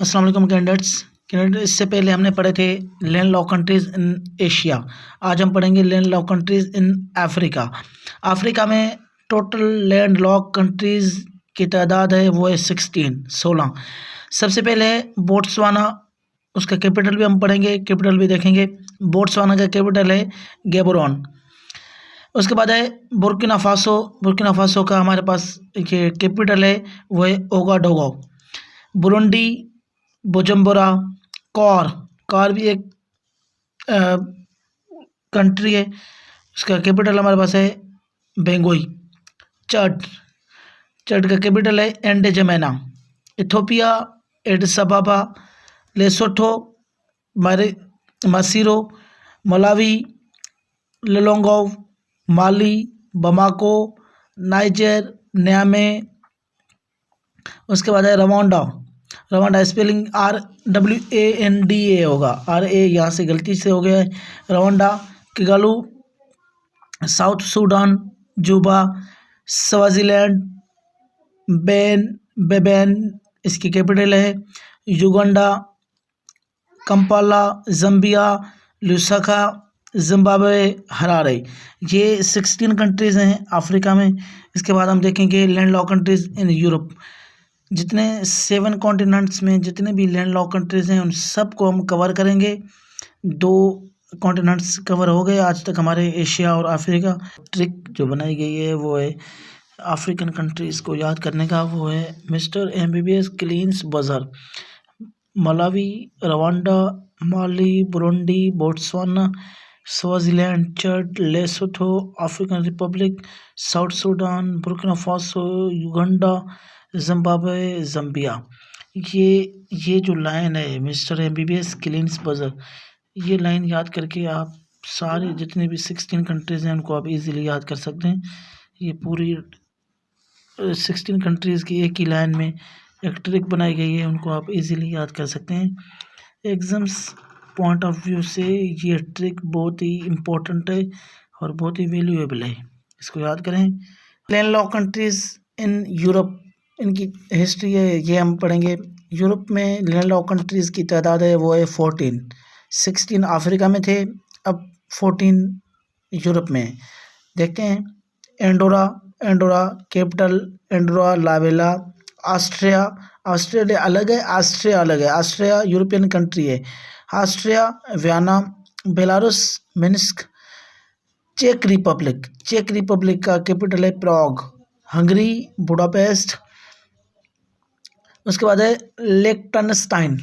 अस्सलाम वालेकुम कैंडिडेट्स। इससे पहले हमने पढ़े थे land lock countries in Asia. आज हम पढ़ेंगे land lock countries in Africa. Africa में टोटल लैंड लॉक कंट्रीज़ की तादाद है वो है 16। सबसे पहले है बोट्सवाना। उसका कैपिटल भी हम पढ़ेंगे, कैपिटल भी देखेंगे। बोट्सवाना का कैपिटल है गैबोरोन। उसके बाद है बुर्किना फासो। बुर्किना फासो का हमारे पास ये कैपिटल है वो है ओगाडोगो। बुरुंडी, बुजुम्बुरा, कौर भी एक कंट्री है, उसका कैपिटल हमारे पास है बेंगोई। चड का कैपिटल है N'Djamena. Ethiopia, Addis Ababa, Lesotho, Maseru, Malawi, Lilongwe, Mali, Bamako, Niger, Niamey. उसके बाद है रवांडा स्पेलिंग RWANDA होगा, RA यहाँ से गलती से हो गया है। रवांडा, किगालू, साउथ सूडान, जुबा, स्वाजीलैंड, बेबेन इसकी कैपिटल है। Uganda, Kampala, Zambia, Lusaka, Zimbabwe, Harare. ये 16 कंट्रीज़ हैं अफ्रीका में। इसके बाद हम देखेंगे land lock countries in Europe. जितने 7 कॉन्टिनेंट्स में जितने भी लैंड लॉक कंट्रीज़ हैं उन सब को हम कवर करेंगे। 2 कॉन्टिनेंट्स कवर हो गए आज तक हमारे, एशिया और अफ्रीका। ट्रिक जो बनाई गई है वो है अफ्रीकन कंट्रीज़ को याद करने का, वो है mister MBBS cleans buzzer. Malawi, Rwanda, Mali, Burundi, Botswana, Swaziland, Chad, Lesotho, African Republic, South Sudan, Burkina Faso, Uganda, Zimbabwe, Zambia. ये जो लाइन है मिस्टर MBBS क्लीन्स बजर, ये लाइन याद करके आप सारे जितने भी 16 कंट्रीज़ हैं उनको आप इजीली याद कर सकते हैं। ये पूरी 16 कंट्रीज़ की एक ही लाइन में एक ट्रिक बनाई गई है, उनको आप इजीली याद कर सकते हैं। एग्ज़ाम्स पॉइंट ऑफ व्यू से ये ट्रिक बहुत ही इम्पोर्टेंट है और बहुत ही वैल्यूएबल है, इसको याद करें। Land lock countries in Europe, इनकी हिस्ट्री है ये हम पढ़ेंगे। यूरोप में लैंड लॉक कंट्रीज़ की तादाद है वो है 14। 16 अफ्रीका में थे, अब 14 यूरोप में। देखते हैं Andorra capital Andorra la Vella. Australia अलग है, ऑस्ट्रिया अलग है। ऑस्ट्रिया यूरोपियन कंट्री है। Austria Vienna, Belarus Minsk. चेक रिपब्लिक का कैपिटल है प्राग। Hungary Budapest. उसके बाद है लेक टनस्टाइन,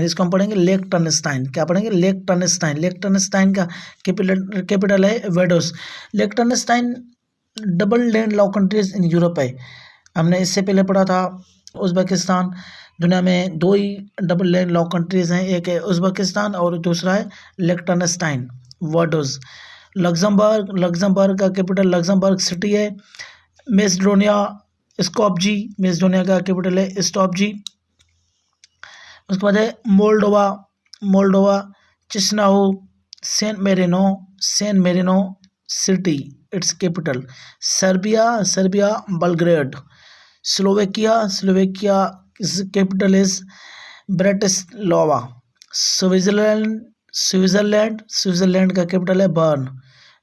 इसको हम पढ़ेंगे लेक टनस्टाइन। क्या पढ़ेंगे? लेक टनस्टाइन का कैपिटल है Vaduz. Liechtenstein double land lock countries in Europe है। हमने इससे पहले पढ़ा था उज़्बेकिस्तान। दुनिया में 2 ही डबल लैंड लॉक कंट्रीज हैं, एक है उज़्बेकिस्तान और दूसरा है लेक टनस्टाइन वेडोस। लग्जमबर्ग का कैपिटल लग्जमबर्ग सिटी है। मेसिडोनिया का कैपिटल है स्टॉपजी। उसके बाद है Moldova Chisinau, San Marino city its capital. Serbia Belgrade. Slovakia capital is Bratislava. Switzerland का कैपिटल है Bern.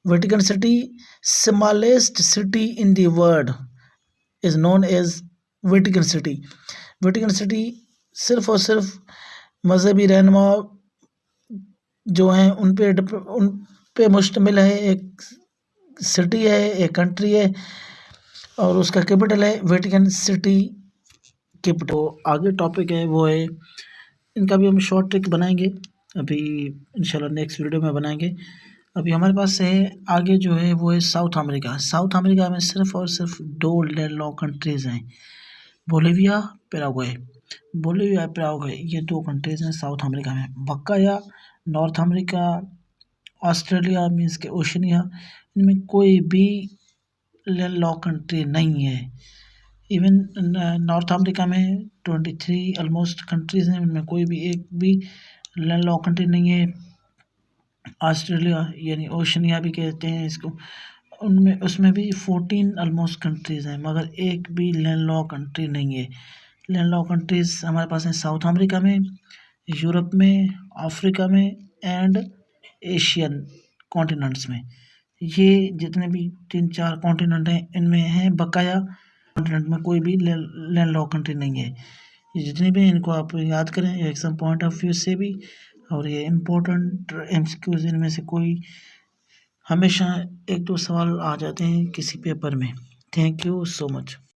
Vatican city, smallest city in the world is known as Vatican city सिर्फ और सिर्फ मजहबी रहनुमा जो हैं उन पे मुश्तमिल है, एक सिटी है, एक कंट्री है और उसका कैपिटल है वेटिकन सिटी कैपिटल। तो आगे टॉपिक है वो है, इनका भी हम शॉर्ट ट्रिक बनाएंगे, अभी इंशाल्लाह नेक्स्ट वीडियो में बनाएंगे। अभी हमारे पास है आगे जो है वो है साउथ अमेरिका में सिर्फ और सिर्फ 2 लैंड लॉक कंट्रीज़ हैं, बोलिविया पैराग्वे। ये 2 कंट्रीज़ हैं साउथ अमेरिका में। बकाया नॉर्थ अमेरिका, ऑस्ट्रेलिया मीन्स के ओशनिया, इनमें कोई भी लैंड लॉक कंट्री नहीं है। इवन नॉर्थ अमेरिका में 23 ऑलमोस्ट कंट्रीज़ हैं, उनमें कोई भी एक भी लैंड लॉक कंट्री नहीं है। ऑस्ट्रेलिया यानी ओशनिया भी कहते हैं इसको, उसमें भी 14 ऑलमोस्ट कंट्रीज़ हैं मगर एक भी लैंड लॉक कंट्री नहीं है। लैंड लॉक कंट्रीज हमारे पास हैं साउथ अमेरिका में, यूरोप में, अफ्रीका में एंड एशियन कॉन्टिनेंट्स में। ये जितने भी 3-4 कॉन्टिनेंट हैं इनमें हैं, बकाया कॉन्टिनेंट में कोई भी लैंड लॉक कंट्री नहीं है। ये जितने भी हैं इनको आप याद करें एग्जाम पॉइंट ऑफ व्यू से भी, और ये इम्पोर्टेंट एमसीक्यूज इनमें से कोई हमेशा 1-2 सवाल आ जाते हैं किसी पेपर में। Thank you so much.